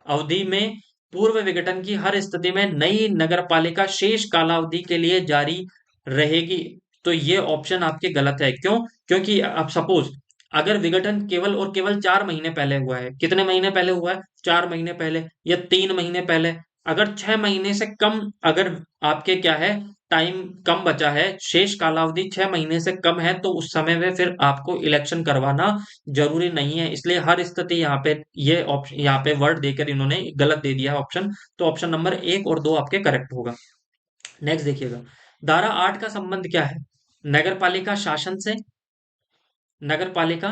अवधि में पूर्व विघटन की हर स्थिति में नई नगरपालिका शेष कालावधि के लिए जारी रहेगी। तो ये ऑप्शन आपके गलत है। क्यों? क्योंकि अब सपोज अगर विघटन केवल और केवल 4 महीने पहले हुआ है, कितने महीने पहले हुआ है, 4 महीने पहले या 3 महीने पहले, अगर 6 महीने से कम, अगर आपके क्या है, टाइम कम बचा है, शेष कालावधि 6 महीने से कम है, तो उस समय में फिर आपको इलेक्शन करवाना जरूरी नहीं है। इसलिए हर स्थिति यहाँ पे ये ऑप्शन, यहाँ पे वर्ड देकर इन्होंने गलत दे दिया है ऑप्शन। तो ऑप्शन नंबर 1 और 2 आपके करेक्ट होगा। नेक्स्ट देखिएगा, धारा 8 का संबंध क्या है? नगर पालिका शासन से, नगर पालिका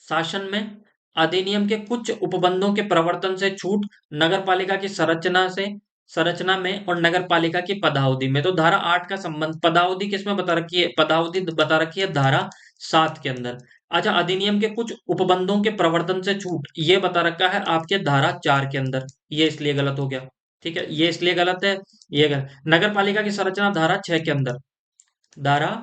शासन में अधिनियम के कुछ उपबंधों के प्रवर्तन से छूट, नगर पालिका की संरचना से, संरचना में, और नगर पालिका की पदावधि में। तो धारा 8 का संबंध, पदावधि किसमें बता रखी है, पदावधि बता रखी है धारा 7 के अंदर। अच्छा, अधिनियम के कुछ उपबंधों के प्रवर्तन से छूट, ये बता रखा है आपके धारा 4 के अंदर, ये इसलिए गलत हो गया, ठीक है, ये इसलिए गलत है, ये गलत। नगर पालिका की संरचना धारा 6 के अंदर, धारा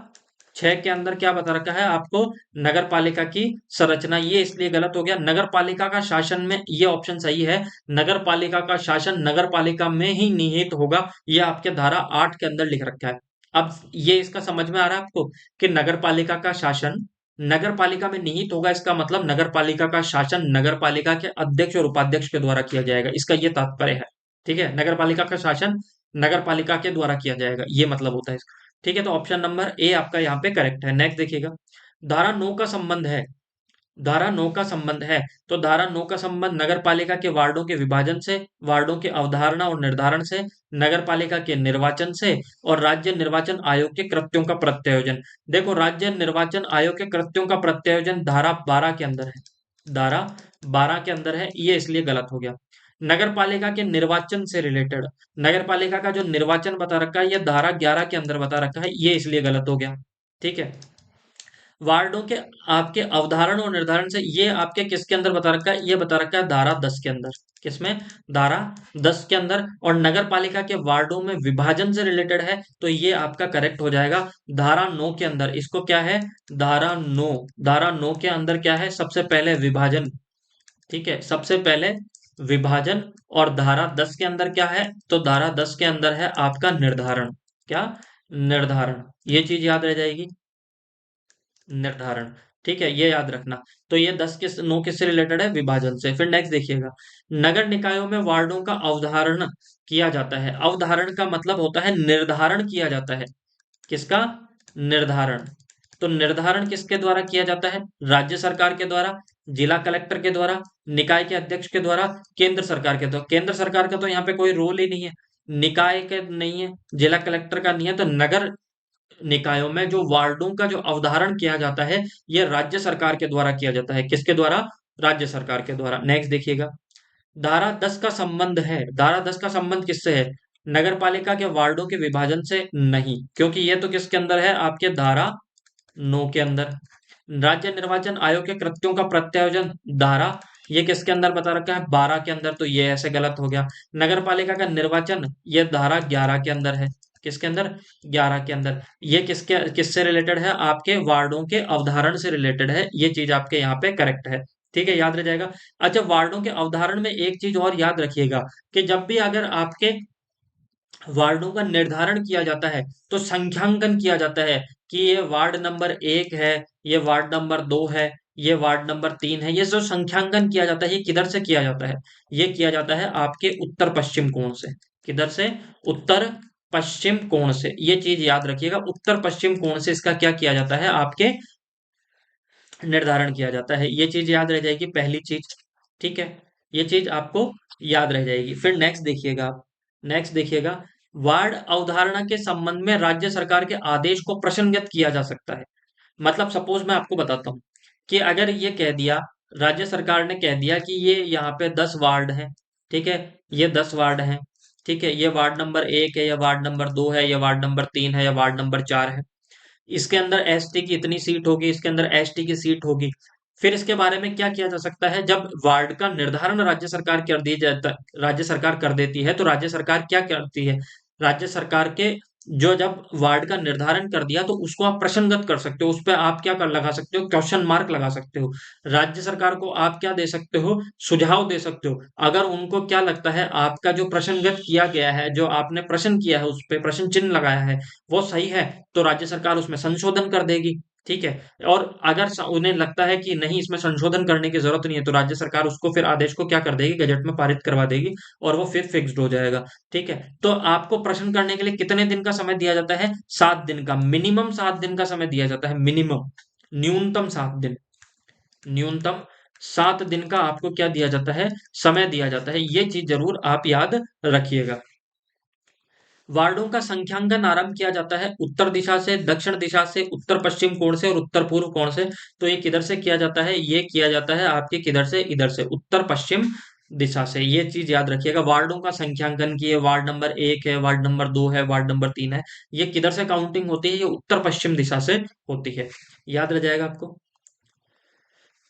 6 के अंदर क्या बता रखा है आपको, नगर पालिका की संरचना, ये इसलिए गलत हो गया। नगर पालिका का शासन में, ये ऑप्शन सही है, नगर पालिका का शासन नगर पालिका में ही निहित होगा, ये आपके धारा 8 के अंदर लिख रखा है। अब ये इसका समझ में आ रहा है आपको कि नगर पालिका का शासन नगर पालिका में निहित होगा, इसका मतलब नगर पालिका का शासन नगर पालिका के अध्यक्ष और उपाध्यक्ष के द्वारा किया जाएगा, इसका ये तात्पर्य है, ठीक है। नगर पालिका का शासन नगर पालिका के द्वारा किया जाएगा, ये मतलब होता है इसका, ठीक है। तो ऑप्शन नंबर ए आपका यहाँ पे करेक्ट है। नेक्स्ट देखिएगा, धारा 9 का संबंध है, धारा 9 का संबंध है। तो धारा 9 का संबंध नगर पालिका के वार्डों के विभाजन से, वार्डों के अवधारणा और निर्धारण से, नगर पालिका के निर्वाचन से, और राज्य निर्वाचन आयोग के कृत्यों का प्रत्यायोजन। देखो, राज्य निर्वाचन आयोग के कृत्यों का प्रत्यायोजन धारा 12 के अंदर है, धारा 12 के अंदर है, ये इसलिए गलत हो गया। नगर पालिका के निर्वाचन से रिलेटेड, नगर पालिका का जो निर्वाचन बता रखा है, ये धारा 11 के अंदर बता रखा है, ये इसलिए गलत हो गया, ठीक है। वार्डों के आपके अवधारण और निर्धारण से, ये आपके किसके अंदर बता रखा है, ये बता रखा है धारा 10 के अंदर, किसमें, धारा 10 के अंदर। और नगर पालिका के वार्डों में विभाजन से रिलेटेड है, तो ये आपका करेक्ट हो जाएगा धारा 9 के अंदर। इसको क्या है, धारा 9, धारा 9 के अंदर क्या है, सबसे पहले विभाजन, ठीक है, सबसे पहले विभाजन। और धारा 10 के अंदर क्या है, तो धारा 10 के अंदर है आपका निर्धारण, क्या, निर्धारण, ये चीज याद रह जाएगी, निर्धारण, ठीक है, ये याद रखना। तो ये 10 किस 9 किससे रिलेटेड है, विभाजन से। फिर नेक्स्ट देखिएगा, नगर निकायों में वार्डों का अवधारण किया जाता है। अवधारण का मतलब होता है निर्धारण किया जाता है, किसका, निर्धारण। तो निर्धारण किसके द्वारा किया जाता है, राज्य सरकार के द्वारा, जिला कलेक्टर के द्वारा, निकाय के अध्यक्ष के द्वारा, केंद्र सरकार के द्वारा। केंद्र सरकार का तो यहाँ पे कोई रोल ही नहीं है, निकाय के नहीं है, जिला कलेक्टर का नहीं है। तो नगर निकायों में जो वार्डों का जो अवधारण किया जाता है, ये राज्य सरकार के द्वारा किया जाता है, किसके द्वारा, राज्य सरकार के द्वारा। नेक्स्ट देखिएगा, धारा 10 का संबंध है, धारा 10 का संबंध किससे है? नगर पालिका के वार्डों के विभाजन से नहीं, क्योंकि ये तो किसके अंदर है? आपके धारा 9 के अंदर। राज्य निर्वाचन आयोग के कृत्यों का प्रत्यायोजन, धारा, ये किसके अंदर बता रखा है? 12 के अंदर, तो ये ऐसे गलत हो गया। नगर पालिका का निर्वाचन, ये धारा 11 के अंदर है। किसके अंदर? 11 के अंदर। ये किससे रिलेटेड है? आपके वार्डों के अवधारण से रिलेटेड है। ये चीज आपके यहाँ पे करेक्ट है। ठीक है, याद रह जाएगा। अच्छा, वार्डों के अवधारण में एक चीज और याद रखिएगा कि जब भी अगर आपके वार्डों का निर्धारण किया जाता है तो संख्यांकन किया जाता है कि ये वार्ड नंबर 1 है, ये वार्ड नंबर 2 है, ये वार्ड नंबर 3 है। ये जो संख्यांकन किया जाता है, ये किधर से किया जाता है? ये किया जाता है आपके उत्तर पश्चिम कोण से। किधर से? उत्तर पश्चिम कोण से। ये चीज याद रखिएगा, उत्तर पश्चिम कोण से इसका क्या किया जाता है? आपके निर्धारण किया जाता है। ये चीज याद रह जाएगी, पहली चीज। ठीक है, ये चीज आपको याद रह जाएगी। फिर नेक्स्ट देखिएगा आप, नेक्स्ट देखिएगा, वार्ड अवधारणा के संबंध में राज्य सरकार के आदेश को प्रश्नगत किया जा सकता है। मतलब सपोज मैं आपको बताता हूँ कि अगर ये कह दिया, राज्य सरकार ने कह दिया कि ये यहाँ पे 10 वार्ड है, ठीक है, ये 10 वार्ड है, ठीक है, ये वार्ड नंबर 1 है, या वार्ड नंबर 2 है, या वार्ड नंबर 3 है, या वार्ड नंबर 4 है। इसके अंदर एसटी की इतनी सीट होगी, इसके अंदर एसटी की सीट होगी। फिर इसके बारे में क्या किया जा सकता है? जब वार्ड का निर्धारण राज्य सरकार कर दी जाता, राज्य सरकार कर देती है, तो राज्य सरकार क्या करती है? राज्य सरकार के जो जब वार्ड का निर्धारण कर दिया तो उसको आप प्रश्नगत कर सकते हो, उस पर आप क्या कर लगा सकते हो? क्वेश्चन मार्क लगा सकते हो। राज्य सरकार को आप क्या दे सकते हो? सुझाव दे सकते हो। अगर उनको क्या लगता है आपका जो प्रश्नगत किया गया है, जो आपने प्रश्न किया है, उस पे प्रश्न चिन्ह लगाया है, वो सही है, तो राज्य सरकार उसमें संशोधन कर देगी। ठीक है, और अगर उन्हें लगता है कि नहीं, इसमें संशोधन करने की जरूरत नहीं है, तो राज्य सरकार उसको फिर आदेश को क्या कर देगी? गजट में पारित करवा देगी, और वो फिर फिक्स्ड हो जाएगा। ठीक है, तो आपको प्रश्न करने के लिए कितने दिन का समय दिया जाता है? 7 दिन का, मिनिमम 7 दिन का समय दिया जाता है, मिनिमम। न्यूनतम 7 दिन, न्यूनतम 7 दिन का आपको क्या दिया जाता है? समय दिया जाता है। ये चीज जरूर आप याद रखिएगा। वार्डों का संख्यांकन आरंभ किया जाता है उत्तर दिशा से, दक्षिण दिशा से, उत्तर पश्चिम कोण से और उत्तर पूर्व कोण से। तो ये किधर से किया जाता है? ये किया जाता है आपके किधर से? इधर से, उत्तर पश्चिम दिशा से। ये चीज याद रखिएगा, वार्डों का संख्यांकन की, ये वार्ड नंबर 1 है, वार्ड नंबर 2 है, वार्ड नंबर 3 है, ये किधर से काउंटिंग होती है? ये उत्तर पश्चिम दिशा से होती है। याद रह जाएगा आपको।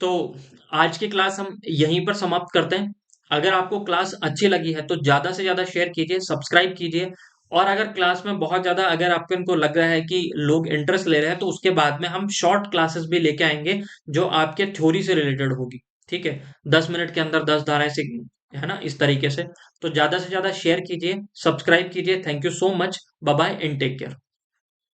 तो आज की क्लास हम यहीं पर समाप्त करते हैं। अगर आपको क्लास अच्छी लगी है तो ज्यादा से ज्यादा शेयर कीजिए, सब्सक्राइब कीजिए। और अगर क्लास में बहुत ज्यादा, अगर आपको इनको लग रहा है कि लोग इंटरेस्ट ले रहे हैं, तो उसके बाद में हम शॉर्ट क्लासेस भी लेके आएंगे जो आपके थ्योरी से रिलेटेड होगी। ठीक है, 10 मिनट के अंदर 10 धाराएं से, है ना, इस तरीके से। तो ज्यादा से ज्यादा शेयर कीजिए, सब्सक्राइब कीजिए। Thank you so much, bye bye and take care.